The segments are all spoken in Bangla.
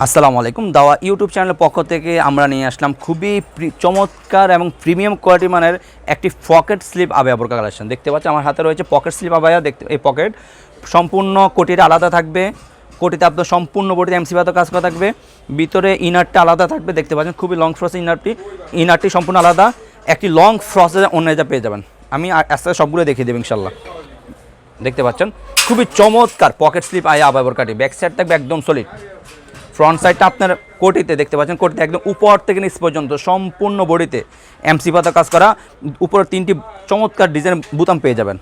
আসসালামু আলাইকুম। দাওয়া ইউটিউব চ্যানেলের পক্ষ থেকে আমরা নিয়ে আসলাম খুবই চমৎকার এবং প্রিমিয়াম কোয়ালিটি মানের একটি পকেট স্লিপ আবায়া বোরকা কালেকশন। দেখতে পাচ্ছি আমার হাতে রয়েছে পকেট স্লিপ আবায়া। দেখতে এই পকেট সম্পূর্ণ কোটিটা আলাদা থাকবে, কোটিতে আপনার সম্পূর্ণ বডিতে এমসি পাতা কাজ করা থাকবে, ভিতরে ইনারটা আলাদা থাকবে। দেখতে পাচ্ছেন খুবই লং ফ্রসেস ইনারটি সম্পূর্ণ আলাদা, একটি লং ফ্রসেস অন্যটা পেয়ে যাবেন। আমি আস্তে আস্তে সবগুলো দেখিয়ে দেবো ইনশাল্লাহ। দেখতে পাচ্ছেন খুবই চমৎকার পকেট স্লিপ আবায়া বোরকাটি। ব্যাক সাইড থাকবে একদম সলিড, ফ্রন্ট সাইডটা আপনার কোটিতে দেখতে পাচ্ছেন, কোটিতে একদম উপর থেকে নিচ পর্যন্ত সম্পূর্ণ বডিতে এমসি পাতা কাজ করা। উপরে 3টি চমৎকার ডিজাইন বুতাম পেয়ে যাবেন।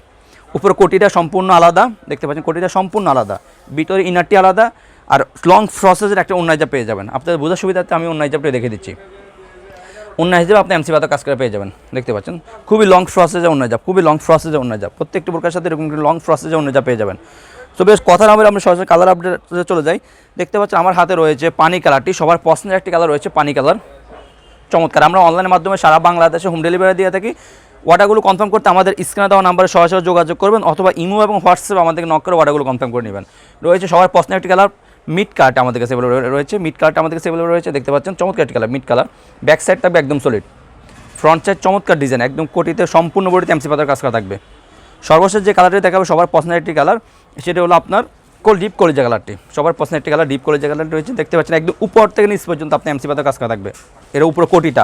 উপরে কোটিটা সম্পূর্ণ আলাদা, দেখতে পাচ্ছেন কোটিটা সম্পূর্ণ আলাদা, ভিতরে ইনারটি আলাদা, আর লং ফ্রসেসের একটা অন্যায়জা পেয়ে যাবেন। আপনাদের বোঝার সুবিধাতে আমি অন্যায়জাবটা দেখে দিচ্ছি। অন্যায় হিসেবে আপনি এমসি পাতা কাজ করে পেয়ে যাবেন। দেখতে পাচ্ছেন খুবই লং ফ্রসেসে অন্যায়জাব, খুবই লং ফ্রসেসে অন্যায়জাব। প্রত্যেকটি বোরকার সাথে এরকম লং ফ্রসেসে অন্যায়জাব পেয়ে যাবেন। তো বেশ কথা না বলে আমরা সরাসরি কালার আপডেটে চলে যাই। দেখতে পাচ্ছেন আমার হাতে রয়েছে পানি কালারটি, সবার পছন্দের একটি কালার রয়েছে পানি কালার, চমৎকার। আমরা অনলাইনের মাধ্যমে সারা বাংলাদেশে হোম ডেলিভারি দিয়ে থাকি। অর্ডারগুলো কনফার্ম করতে আমাদের স্ক্রিনে দেওয়া নাম্বারে সরাসরি যোগাযোগ করবেন, অথবা ইমো এবং হোয়াটসঅ্যাপে আমাদেরকে নক করে অর্ডারগুলো কনফার্ম করে নেবেন। রয়েছে সবার পছন্দের একটি কালার মিড কালারটা আমাদের কাছে রয়েছে, মিড কালারটা আমাদের কাছে রয়েছে। দেখতে পাচ্ছেন চমৎকার একটি colour mid colour. Back side থাকবে একদম সলিড, ফ্রন্ট সাইড চমৎকার ডিজাইন, একদম কোটিতে সম্পূর্ণ বডিতে এমসি পাতার কাজ করা থাকবে। সর্বশেষ যে কালারটি দেখাবে সবার পছন্দের একটি কালার, সেটা হলো আপনার ডিপ কলিজা কালারটি। সবার পছন্দের একটি কালার ডিপ কলিজা কালারটি রয়েছে। দেখতে পাচ্ছেন একদম উপর থেকে নিচ পর্যন্ত আপনি এমসি পাতার কাজ করা থাকবে। এর উপরে কোটিটা,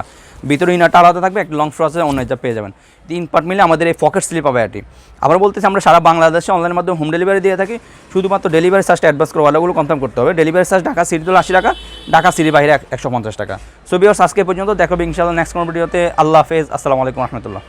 ভিতরে ইনারটা আলাদা থাকবে, একটা লং ফ্রসের অন্যায়টা পেয়ে যাবেন। 3 পার্ট মিলে আমাদের এই পকেট স্লিপ আবায়াটি। আবার বলতেছি আমরা সারা বাংলাদেশে অনলাইনের মাধ্যমে হোম ডেলিভারি দিয়ে থাকি। শুধুমাত্র ডেলিভারি চার্জটা অ্যাডভান্স করে অর্ডারগুলো কনফার্ম করতে হবে। ডেলিভারি চার্জ ঢাকা সিটিতে 80 টাকা, ঢাকা সিটির বাইরে 150 টাকা। সো ভিউয়ার্স আজকে পর্যন্ত, দেখো ইনশাআল্লাহ নেক্সট কোন ভিডিওতে। আল্লাহ হাফেজ, আসসালামু আলাইকুম রহমতুল্লাহ।